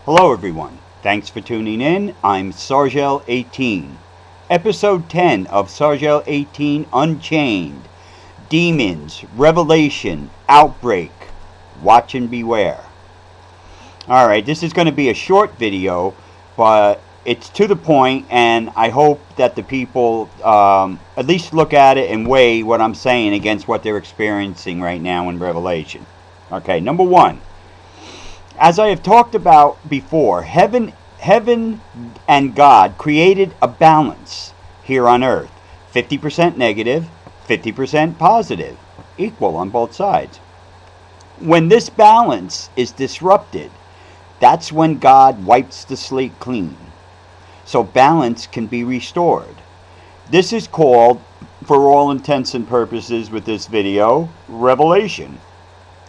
Hello everyone, thanks for tuning in. I'm Sargel18. Episode 10 of Sargel18 Unchained. Demons, Revelation, Outbreak. Watch and beware. Alright, this is going to be a short video, but it's to the point, and I hope that the people at least look at it and weigh what I'm saying against what they're experiencing right now in Revelation. Okay, number one. As I have talked about before, heaven and God created a balance here on earth. 50% negative, 50% positive, equal on both sides. When this balance is disrupted, that's when God wipes the slate clean, so balance can be restored. This is called, for all intents and purposes with this video, Revelation,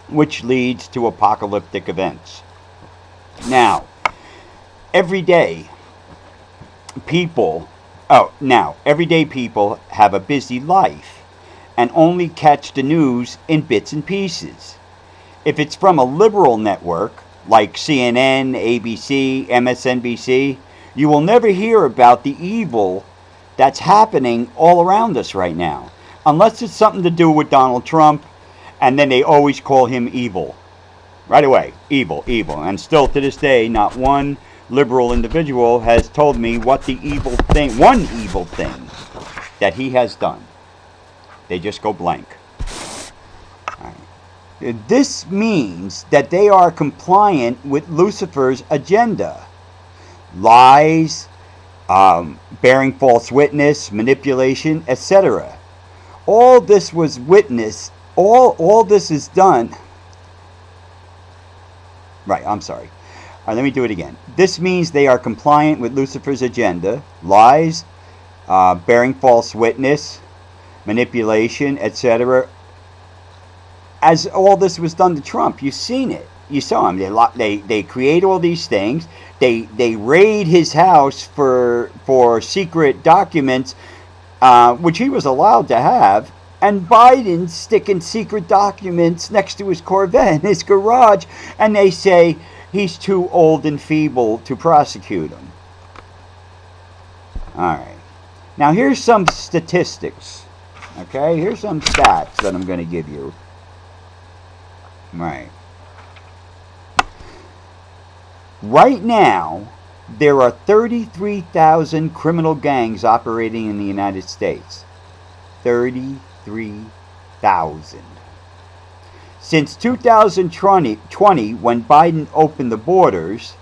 which leads to apocalyptic events. Now, everyday people have a busy life and only catch the news in bits and pieces. If it's from a liberal network like CNN, ABC, MSNBC, you will never hear about the evil that's happening all around us right now, unless it's something to do with Donald Trump, and then they always call him evil. Right away, evil. And still to this day, not one liberal individual has told me what the one evil thing that he has done. They just go blank. This means that they are compliant with Lucifer's agenda. Lies, bearing false witness, manipulation, etc. All this was witnessed, all this is done. Right, I'm sorry. Let me do it again. This means they are compliant with Lucifer's agenda. Lies, bearing false witness, manipulation, etc. As all this was done to Trump, you've seen it. You saw him. They create all these things. They raid his house for secret documents, which he was allowed to have. And Biden's sticking secret documents next to his Corvette in his garage, and they say he's too old and feeble to prosecute him. Alright. Now here's some statistics. Okay, here's some stats that I'm going to give you. Right. Right now, there are 33,000 criminal gangs operating in the United States. 33,000. Since 2020, when Biden opened the borders,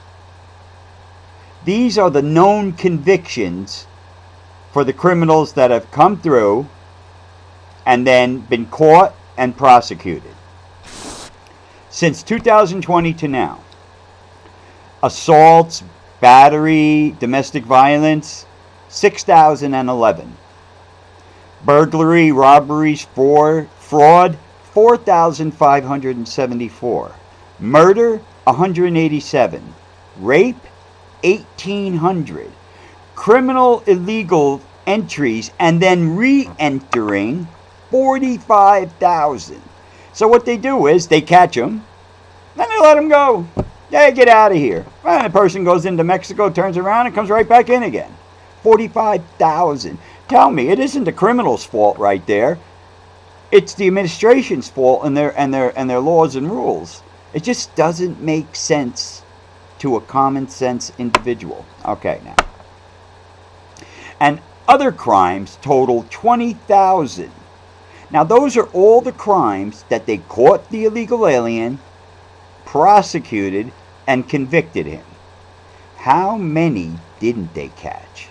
these are the known convictions for the criminals that have come through and then been caught and prosecuted. Since 2020 to now, assaults, battery, domestic violence, 6,011. Burglary, robberies, fraud, 4,574. Murder, 187. Rape, 1,800. Criminal illegal entries and then re-entering, 45,000. So what they do is they catch them, then they let them go. They get out of here. And the person goes into Mexico, turns around, and comes right back in again. 45,000. Tell me, it isn't the criminal's fault right there. It's the administration's fault and their laws and rules. It just doesn't make sense to a common sense individual. Okay, now. And other crimes total 20,000. Now those are all the crimes that they caught the illegal alien, prosecuted, and convicted him. How many didn't they catch?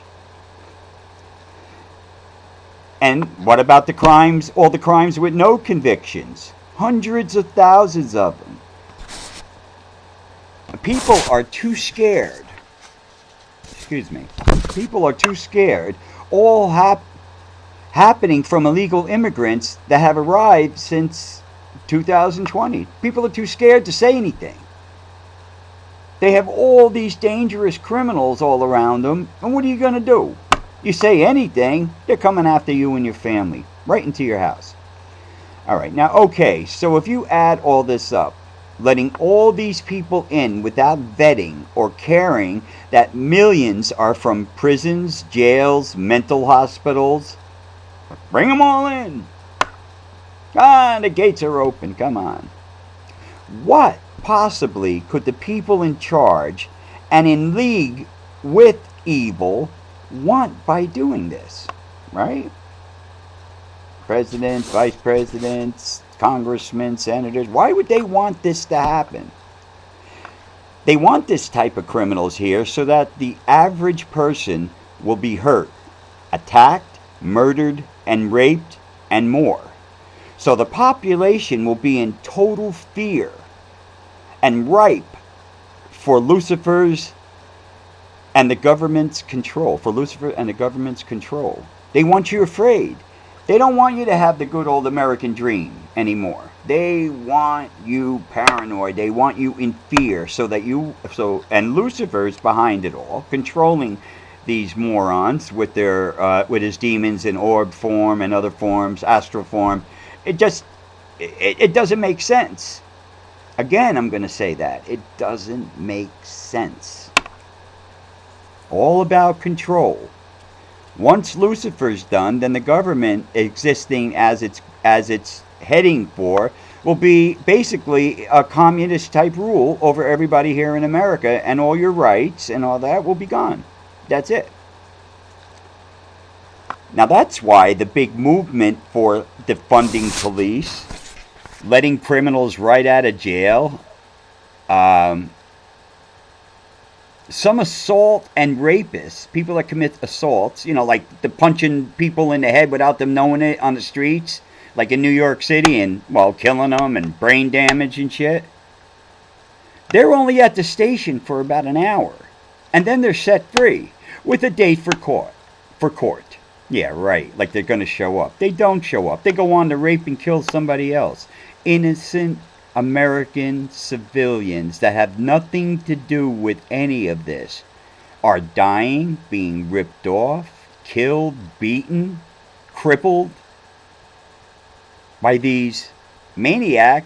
And what about the crimes, all the crimes with no convictions? Hundreds of thousands of them. People are too scared. People are too scared. All happening from illegal immigrants that have arrived since 2020. People are too scared to say anything. They have all these dangerous criminals all around them, and what are you going to do? You say anything, they're coming after you and your family, right into your house. All right, now, okay, so if you add all this up, letting all these people in without vetting or caring that millions are from prisons, jails, mental hospitals. Bring them all in. Ah, the gates are open. Come on. What possibly could the people in charge and in league with evil want by doing this? Right? Presidents, vice presidents, congressmen, senators. Why would they want this to happen? They want this type of criminals here so that the average person will be hurt, attacked, murdered, and raped, and more. So the population will be in total fear and ripe for Lucifer's and the government's control. For Lucifer and the government's control. They want you afraid. They don't want you to have the good old American dream anymore. They want you paranoid. They want you in fear and Lucifer's behind it all, controlling these morons with their with his demons in orb form and other forms, astral form. It doesn't make sense. Again, I'm going to say that. It doesn't make sense. All about control. Once Lucifer's done, then the government existing as it's heading for will be basically a communist type rule over everybody here in America, and all your rights and all that will be gone. That's it. Now that's why the big movement for defunding police, letting criminals right out of jail, some assault and rapists, people that commit assaults, like the punching people in the head without them knowing it on the streets, like in New York City, and, killing them and brain damage and shit. They're only at the station for about an hour, and then they're set free with a date for court. Yeah, right, like they're going to show up. They don't show up. They go on to rape and kill somebody else. Innocent American civilians that have nothing to do with any of this are dying, being ripped off, killed, beaten, crippled by these maniac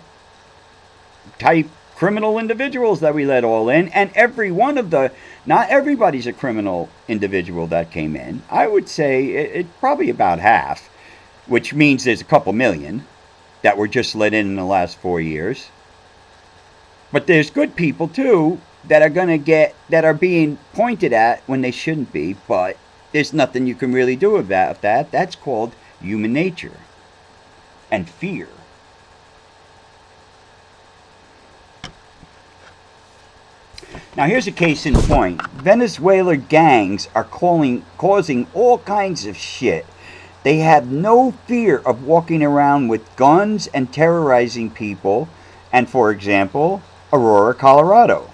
type criminal individuals that we let all in. And every one of not everybody's a criminal individual that came in. I would say it's probably about half, which means there's a couple million that were just let in the last 4 years. But there's good people too that are being pointed at when they shouldn't be, but there's nothing you can really do about that. That's called human nature and fear. Now here's a case in point. Venezuela gangs are causing all kinds of shit. They have no fear of walking around with guns and terrorizing people. And for example, Aurora, Colorado.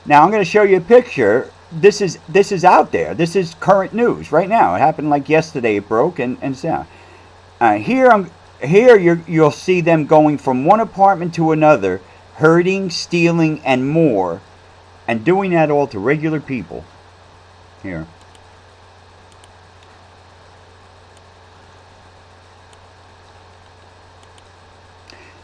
Now I'm going to show you a picture. This is out there. This is current news right now. It happened like yesterday. It broke and so here you'll see them going from one apartment to another, hurting, stealing, and more, and doing that all to regular people. Here.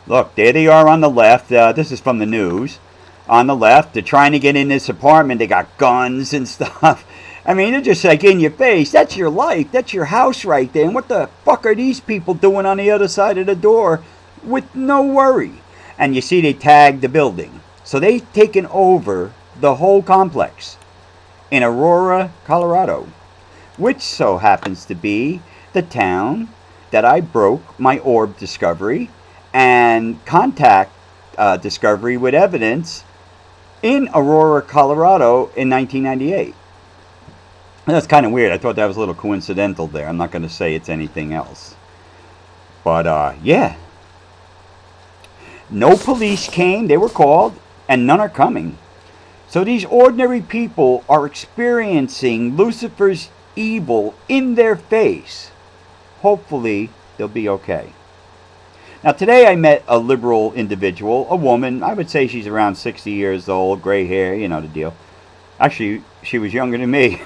Look, there they are on the left. This is from the news. On the left, they're trying to get in this apartment. They got guns and stuff. I mean, they're just like in your face. That's your life. That's your house right there. And what the fuck are these people doing on the other side of the door with no worry? And you see they tagged the building. So they've taken over the whole complex in Aurora, Colorado, which so happens to be the town that I broke my orb discovery and contact discovery with evidence in Aurora, Colorado in 1998. That's kind of weird. I thought that was a little coincidental there. I'm not going to say it's anything else. But, yeah. No police came. They were called. And none are coming. So these ordinary people are experiencing Lucifer's evil in their face. Hopefully, they'll be okay. Now, today I met a liberal individual, a woman. I would say she's around 60 years old, gray hair, you know the deal. Actually, she was younger than me.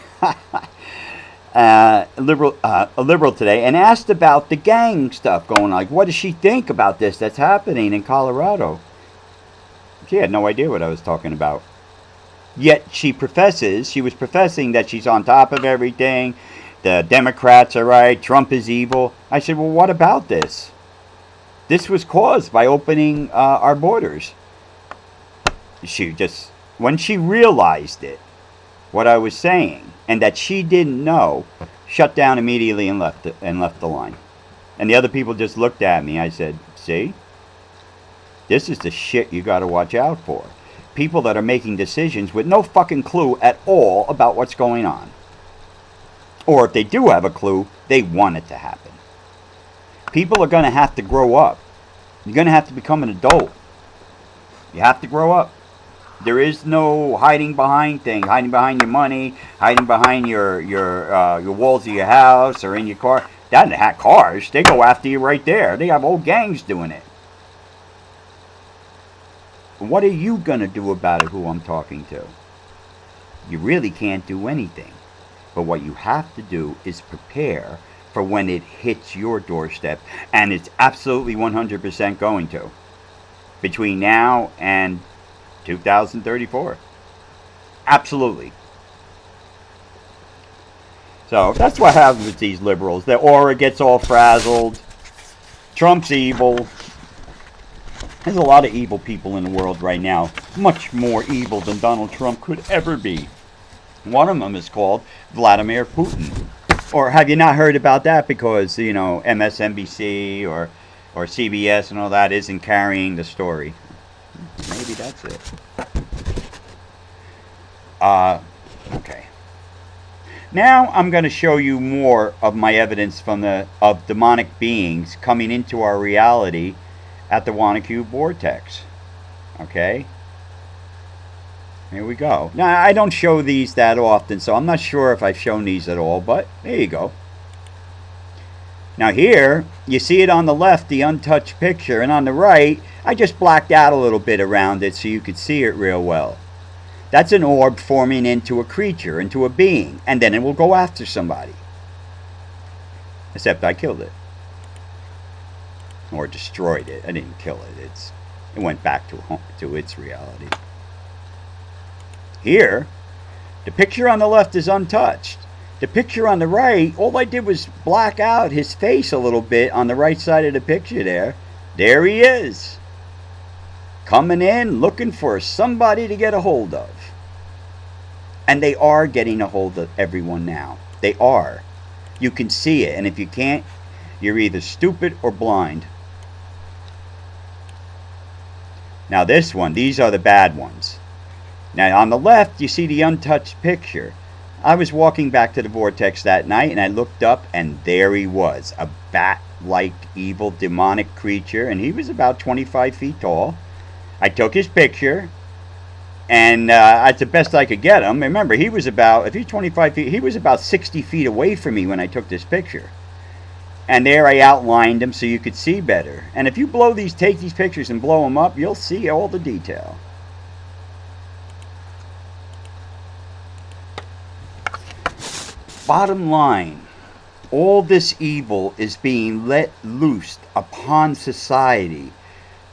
A liberal today, and asked about the gang stuff going on. Like, what does she think about this that's happening in Colorado? She had no idea what I was talking about. Yet she was professing that she's on top of everything. The Democrats are right. Trump is evil. I said, well, what about this? This was caused by opening our borders. When she realized it, what I was saying, and that she didn't know, shut down immediately and left the line. And the other people just looked at me. I said, see? This is the shit you got to watch out for. People that are making decisions with no fucking clue at all about what's going on. Or if they do have a clue, they want it to happen. People are going to have to grow up. You're going to have to become an adult. You have to grow up. There is no hiding behind things, hiding behind your money, hiding behind your walls of your house or in your car. That cars, they go after you right there. They have whole gangs doing it. What are you going to do about it, who I'm talking to? You really can't do anything. But what you have to do is prepare for when it hits your doorstep. And it's absolutely 100% going to. Between now and 2034. Absolutely. So that's what happens with these liberals. Their aura gets all frazzled. Trump's evil. There's a lot of evil people in the world right now. Much more evil than Donald Trump could ever be. One of them is called Vladimir Putin. Or have you not heard about that because, you know, MSNBC or CBS and all that isn't carrying the story? Maybe that's it. Okay. Now I'm going to show you more of my evidence of demonic beings coming into our reality at the Wanacue vortex. Okay? Here we go. Now, I don't show these that often, so I'm not sure if I've shown these at all, but there you go. Now here, you see it on the left, the untouched picture, and on the right, I just blacked out a little bit around it so you could see it real well. That's an orb forming into a creature, into a being, and then it will go after somebody. Except I killed it. Or destroyed it. I didn't kill it. It went back to its reality. Here, the picture on the left is untouched. The picture on the right, all I did was black out his face a little bit on the right side of the picture there. There he is. Coming in, looking for somebody to get a hold of. And they are getting a hold of everyone now. They are. You can see it. And if you can't, you're either stupid or blind. Now this one, these are the bad ones. Now on the left, you see the untouched picture. I was walking back to the vortex that night and I looked up and there he was. A bat-like evil demonic creature, and he was about 25 feet tall. I took his picture and that's the best I could get him. Remember, he was about, if he's 25 feet, he was about 60 feet away from me when I took this picture. And there I outlined him so you could see better. And if you take these pictures and blow them up, you'll see all the detail. Bottom line, all this evil is being let loose upon society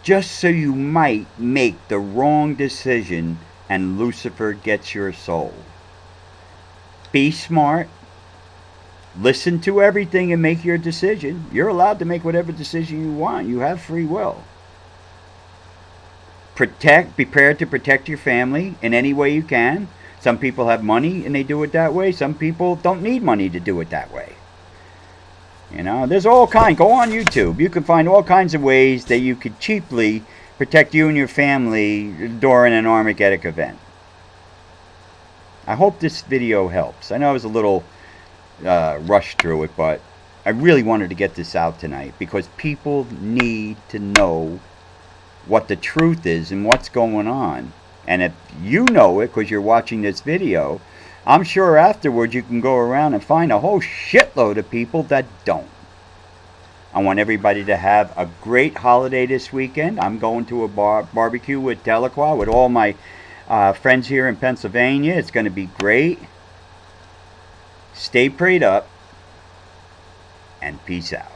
just so you might make the wrong decision and Lucifer gets your soul. Be smart. Listen to everything and make your decision. You're allowed to make whatever decision you want. You have free will. Be prepared to protect your family in any way you can. Some people have money and they do it that way. Some people don't need money to do it that way. You know, there's all kinds. Go on YouTube. You can find all kinds of ways that you could cheaply protect you and your family during an Armageddon event. I hope this video helps. I know I was a little rushed through it, but I really wanted to get this out tonight because people need to know what the truth is and what's going on. And if you know it because you're watching this video, I'm sure afterwards you can go around and find a whole shitload of people that don't. I want everybody to have a great holiday this weekend. I'm going to a barbecue with Delacroix with all my friends here in Pennsylvania. It's going to be great. Stay prayed up and peace out.